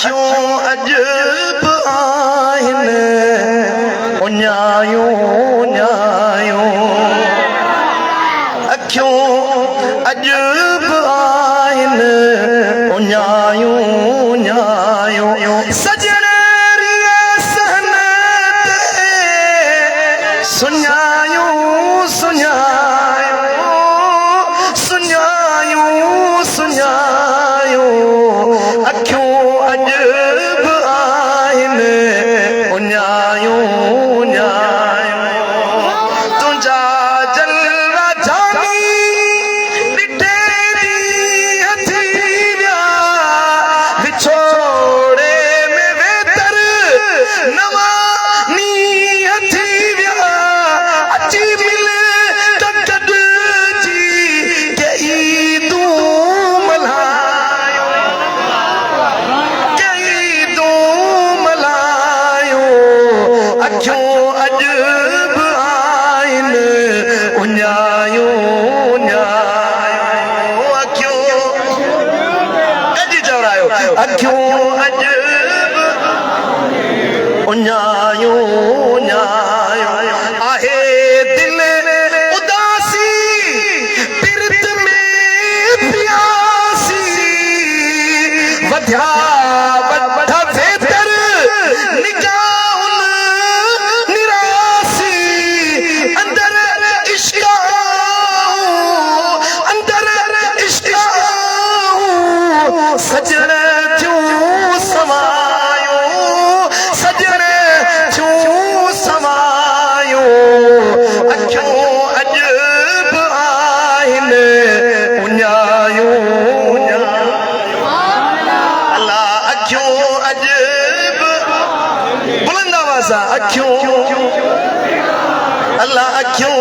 अखियों अजब आहिन उन्यायो न्यायो अखियों अजब आहिन उन्यायो न्यायो सजन रिया सहन ते सुन्यायो सुन्यायो सुन्यायो सुन्यायो अखियों अजब आहिन उन्यायो न्यायो तुंजा जलवा जानी डिठे दी हथी व्या विछोड़े में वेतर नवा नी हथी व्या अची मिले तकद जी कई तू मल्हायो कई तू मल्हायो अखियों अजब आहिन उन्यायो न्यायो अखियों गजी चवरायो अखियों अजब उन्यायो न्यायो आहे दिल उदासी पिरत में प्यासी वध्या वधा बेहतर निगाहुन निरासी अंदर इश्का सजन क्यों समायो सजन क्यों समायो अखियों अजब आहिन उन्यायो अल्लाह अखियों अजब बुलंद आवाज़ अखियों अल्लाह अखियों